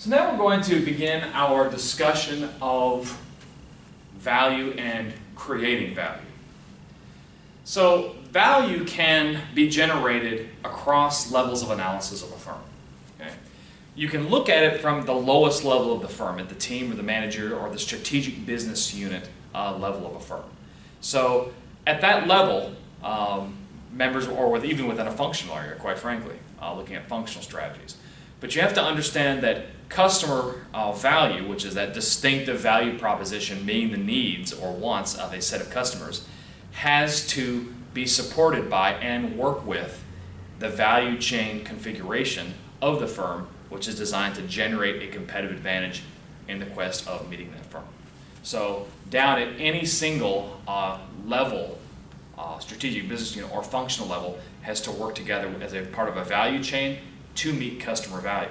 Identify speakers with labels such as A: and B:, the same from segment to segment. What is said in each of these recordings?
A: So now we're going to begin our discussion of value and creating value. So value can be generated across levels of analysis of a firm. Okay? You can look at it from the lowest level of the firm, at the team or the manager or the strategic business unit level of a firm. So at that level, members, or even within a functional area, quite frankly, looking at functional strategies. But you have to understand that customer value, which is that distinctive value proposition meeting the needs or wants of a set of customers, has to be supported by and work with the value chain configuration of the firm, which is designed to generate a competitive advantage in the quest of meeting that firm. So down at any single level, strategic business unit or functional level has to work together as a part of a value chain to meet customer value.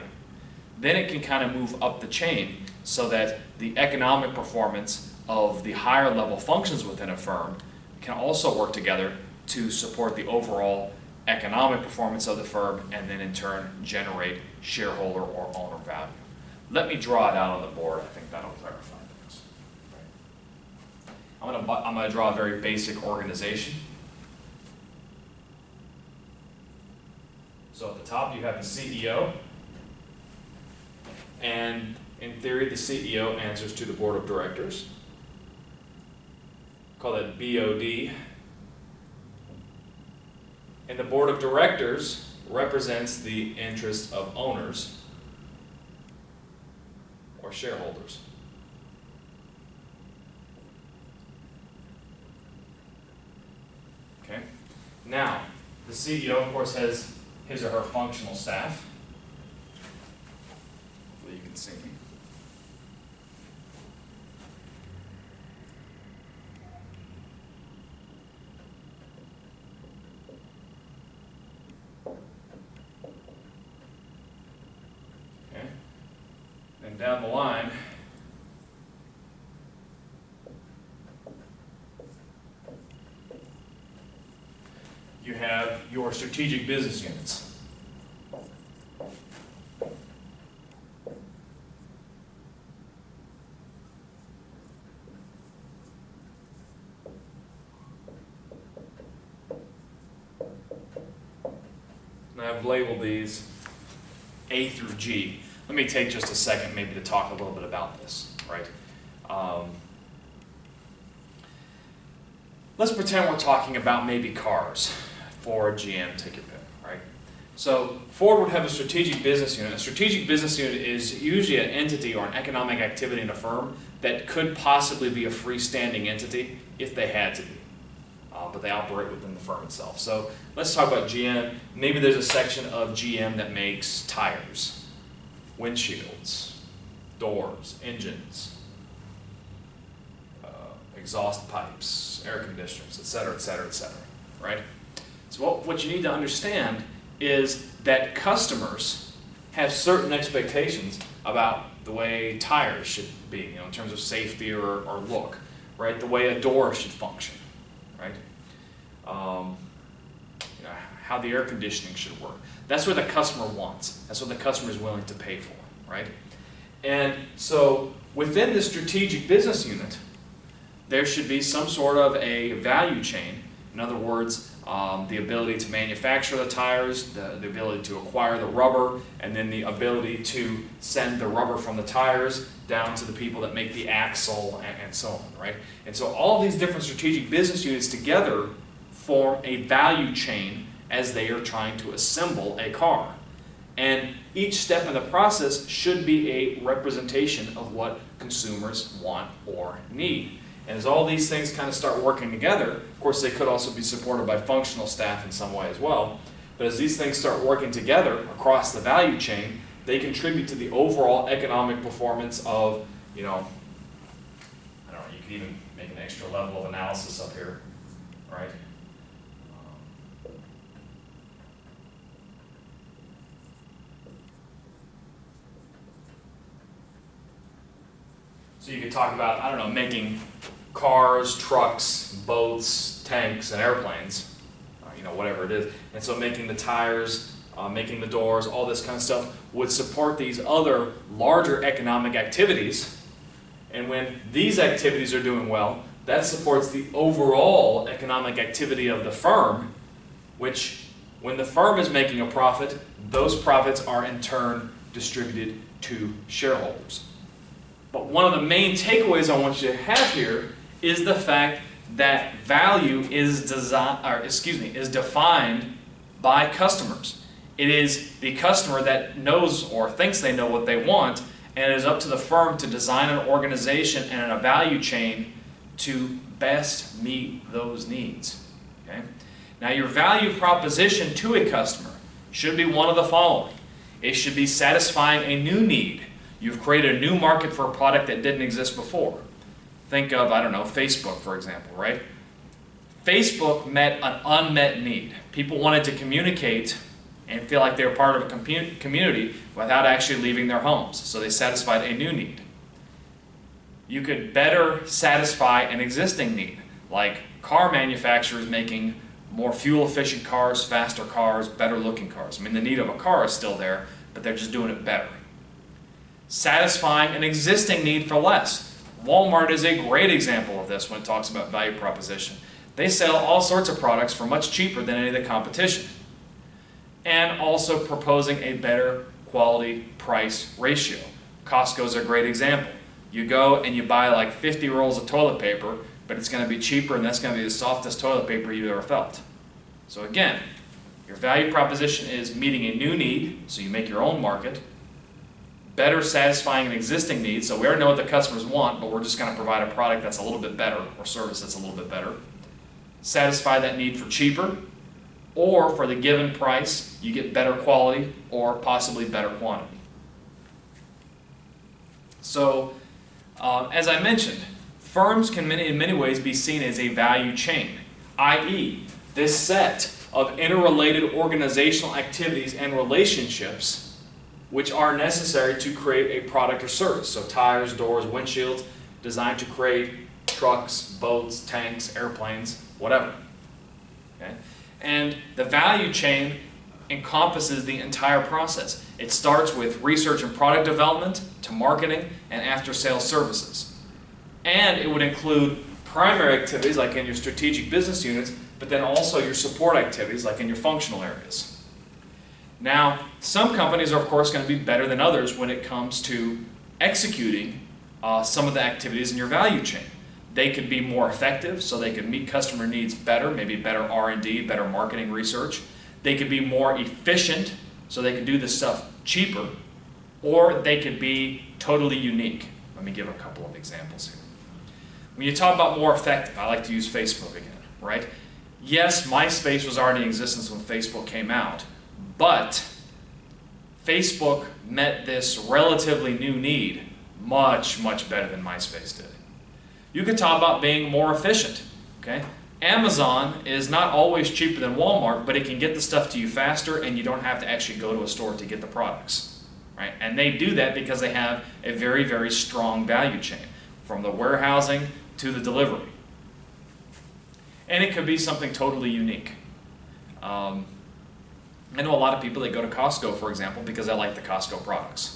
A: Then it can kind of move up the chain so that the economic performance of the higher level functions within a firm can also work together to support the overall economic performance of the firm and then in turn generate shareholder or owner value. Let me draw it out on the board. I think that'll clarify things. I'm going to draw a very basic organization. So at the top you have the CEO, and in theory the CEO answers to the board of directors. Call that BOD. And the board of directors represents the interest of owners or shareholders. Okay. Now, the CEO, of course, has his or her functional staff. Hopefully you can see me. Okay. And down the line, you have your strategic business units. And I've labeled these A through G. Let me take just a second maybe to talk a little bit about this, right? Let's pretend we're talking about maybe cars. Ford, GM, take your pick, right? So Ford would have a strategic business unit. A strategic business unit is usually an entity or an economic activity in a firm that could possibly be a freestanding entity if they had to be. But they operate within the firm itself. So let's talk about GM. Maybe there's a section of GM that makes tires, windshields, doors, engines, exhaust pipes, air conditioners, etc., etc., etc., right? So what you need to understand is that customers have certain expectations about the way tires should be, in terms of safety or look, right? The way a door should function, right? How the air conditioning should work. That's what the customer wants. That's what the customer is willing to pay for, right? And so within the strategic business unit, there should be some sort of a value chain. In other words, the ability to manufacture the tires, the ability to acquire the rubber, and then the ability to send the rubber from the tires down to the people that make the axle and so on, right? And so all these different strategic business units together form a value chain as they are trying to assemble a car. And each step in the process should be a representation of what consumers want or need. And as all these things kind of start working together, of course they could also be supported by functional staff in some way as well, but as these things start working together across the value chain, they contribute to the overall economic performance of, I don't know, you could even make an extra level of analysis up here, right? So you could talk about, I don't know, making cars, trucks, boats, tanks, and airplanes, whatever it is. And so making the tires, making the doors, all this kind of stuff, would support these other larger economic activities. And when these activities are doing well, that supports the overall economic activity of the firm, which, when the firm is making a profit, those profits are in turn distributed to shareholders. But one of the main takeaways I want you to have here is the fact that value is defined by customers. It is the customer that knows or thinks they know what they want, and it is up to the firm to design an organization and a value chain to best meet those needs. Okay? Now, your value proposition to a customer should be one of the following. It should be satisfying a new need. You've created a new market for a product that didn't exist before. Think of, I don't know, Facebook, for example, right? Facebook met an unmet need. People wanted to communicate and feel like they were part of a community without actually leaving their homes. So they satisfied a new need. You could better satisfy an existing need, like car manufacturers making more fuel-efficient cars, faster cars, better-looking cars. I mean, the need of a car is still there, but they're just doing it better. Satisfying an existing need for less. Walmart is a great example of this when it talks about value proposition. They sell all sorts of products for much cheaper than any of the competition. And also proposing a better quality-price ratio. Costco's a great example. You go and you buy like 50 rolls of toilet paper, but it's going to be cheaper, and that's going to be the softest toilet paper you've ever felt. So again, your value proposition is meeting a new need, so you make your own market, better satisfying an existing need, so we already know what the customers want, but we're just going to provide a product that's a little bit better, or service that's a little bit better. Satisfy that need for cheaper, or for the given price, you get better quality, or possibly better quantity. So, as I mentioned, firms can in many ways be seen as a value chain, i.e., this set of interrelated organizational activities and relationships which are necessary to create a product or service. So tires, doors, windshields, designed to create trucks, boats, tanks, airplanes, whatever. Okay? And the value chain encompasses the entire process. It starts with research and product development to marketing and after-sales services. And it would include primary activities like in your strategic business units, but then also your support activities like in your functional areas. Now, some companies are of course going to be better than others when it comes to executing some of the activities in your value chain. They could be more effective, so they could meet customer needs better, maybe better R&D, better marketing research. They could be more efficient, so they could do this stuff cheaper, or they could be totally unique. Let me give a couple of examples here. When you talk about more effective, I like to use Facebook again, right? Yes, MySpace was already in existence when Facebook came out, but Facebook met this relatively new need much, much better than MySpace did. You could talk about being more efficient, okay? Amazon is not always cheaper than Walmart, but it can get the stuff to you faster, and you don't have to actually go to a store to get the products, right? And they do that because they have a very, very strong value chain, from the warehousing to the delivery. And it could be something totally unique. I know a lot of people that go to Costco, for example, because they like the Costco products.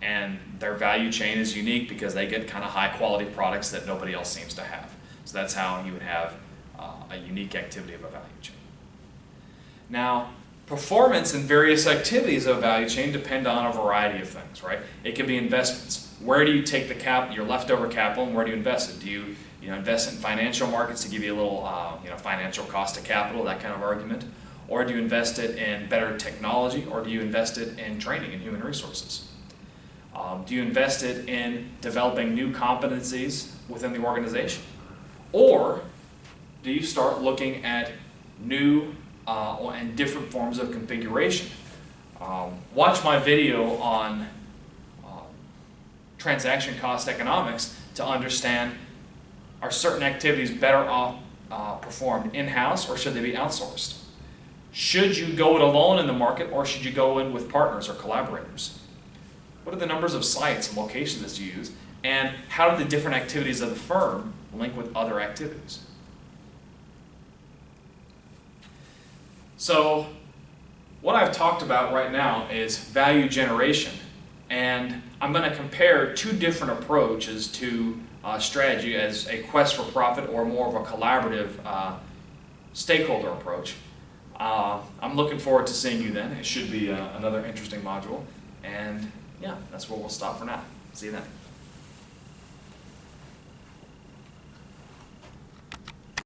A: And their value chain is unique because they get kind of high quality products that nobody else seems to have. So that's how you would have a unique activity of a value chain. Now, performance in various activities of a value chain depend on a variety of things, right? It could be investments. Where do you take the your leftover capital, and where do you invest it? Do you invest it in financial markets to give you a little financial cost of capital, that kind of argument? Or do you invest it in better technology, or do you invest it in training and human resources? Do you invest it in developing new competencies within the organization? Or do you start looking at new and different forms of configuration? Watch my video on transaction cost economics to understand, are certain activities better performed in-house, or should they be outsourced? Should you go it alone in the market, or should you go in with partners or collaborators? What are the numbers of sites and locations that you use? And how do the different activities of the firm link with other activities? So what I've talked about right now is value generation, and I'm going to compare two different approaches to strategy as a quest for profit or more of a collaborative stakeholder approach. I'm looking forward to seeing you then. It should be another interesting module, and yeah, that's where we'll stop for now. See you then.